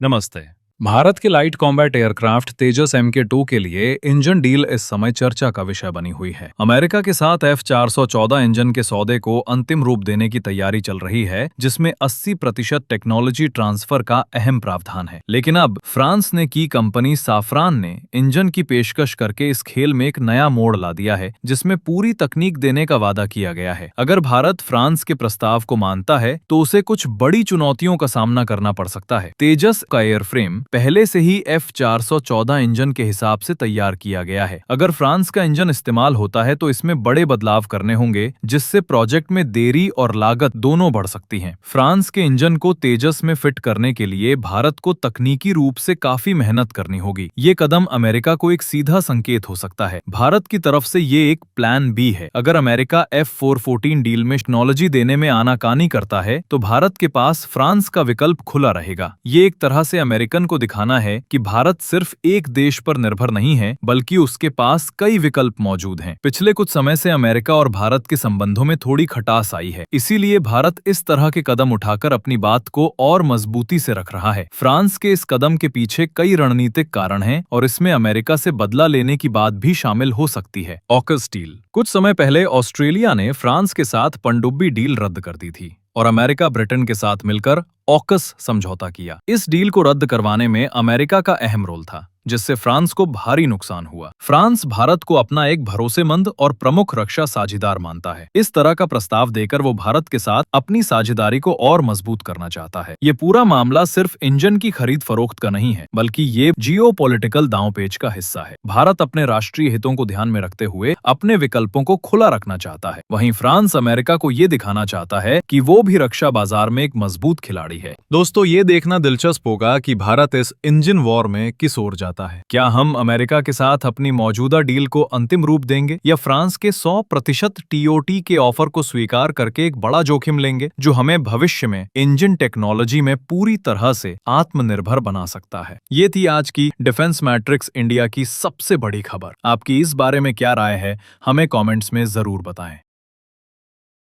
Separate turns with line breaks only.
नमस्ते। भारत के light combat aircraft तेजस MK2 के लिए इंजन डील इस समय चर्चा का विषय बनी हुई है। अमेरिका के साथ F414 इंजन के सौदे को अंतिम रूप देने की तैयारी चल रही है, जिसमें 80% टेक्नोलॉजी ट्रांसफर का अहम प्रावधान है। लेकिन अब फ्रांस ने की कंपनी साफरान ने इंजन की पेशकश करके इस खेल में एक नया मोड़ ला दिया है, जिसमें पूरी तकनीक देने का वादा किया गया है। अगर भारत फ्रांस के प्रस्ताव को मानता है तो उसे कुछ बड़ी चुनौतियों का सामना करना पड़ सकता है। तेजस का एयरफ्रेम पहले से ही F414 इंजन के हिसाब से तैयार किया गया है। अगर फ्रांस का इंजन इस्तेमाल होता है तो इसमें बड़े बदलाव करने होंगे, जिससे प्रोजेक्ट में देरी और लागत दोनों बढ़ सकती हैं। फ्रांस के इंजन को तेजस में फिट करने के लिए भारत को तकनीकी रूप से काफी मेहनत करनी होगी। ये कदम अमेरिका को एक सीधा संकेत हो सकता है। भारत की तरफ से ये एक प्लान बी है। अगर अमेरिका F414 डील में टेक्नोलॉजी देने में आनाकानी करता है तो भारत के पास फ्रांस का विकल्प खुला रहेगा। ये एक तरह से अमेरिकन को दिखाना है कि भारत सिर्फ एक देश पर निर्भर नहीं है, बल्कि उसके पास कई विकल्प मौजूद हैं। पिछले कुछ समय से अमेरिका और भारत के संबंधों में थोड़ी खटास आई है, इसीलिए भारत इस तरह के कदम उठाकर अपनी बात को और मजबूती से रख रहा है। फ्रांस के इस कदम के पीछे कई रणनीतिक कारण हैं और इसमें अमेरिका से बदला लेने की बात भी शामिल हो सकती है। AUKUS deal. कुछ समय पहले ऑस्ट्रेलिया ने फ्रांस के साथ पनडुब्बी डील रद्द कर दी थी और अमेरिका ब्रिटेन के साथ मिलकर ऑकस समझौता किया। इस डील को रद्द करवाने में अमेरिका का अहम रोल था, जिससे फ्रांस को भारी नुकसान हुआ। फ्रांस भारत को अपना एक भरोसेमंद और प्रमुख रक्षा साझेदार मानता है। इस तरह का प्रस्ताव देकर वो भारत के साथ अपनी साझेदारी को और मजबूत करना चाहता है। ये पूरा मामला सिर्फ इंजन की खरीद फरोख्त का नहीं है, बल्कि ये जियोपॉलिटिकल दांवपेच का हिस्सा है। भारत अपने राष्ट्रीय हितों को ध्यान में रखते हुए अपने विकल्पों को खुला रखना चाहता है। वहीं फ्रांस अमेरिका को ये दिखाना चाहता है कि वो भी रक्षा बाजार में एक मजबूत खिलाड़ी है। दोस्तों, ये देखना दिलचस्प होगा कि भारत इस इंजन वॉर में किस ओर जाता है। क्या हम अमेरिका के साथ अपनी मौजूदा डील को अंतिम रूप देंगे या फ्रांस के 100% TOT के ऑफर को स्वीकार करके एक बड़ा जोखिम लेंगे, जो हमें भविष्य में इंजन टेक्नोलॉजी में पूरी तरह से आत्मनिर्भर बना सकता है। ये थी आज की डिफेंस मैट्रिक्स इंडिया की सबसे बड़ी खबर। आपकी इस बारे में क्या राय है, हमें कॉमेंट्स में जरूर बताएं।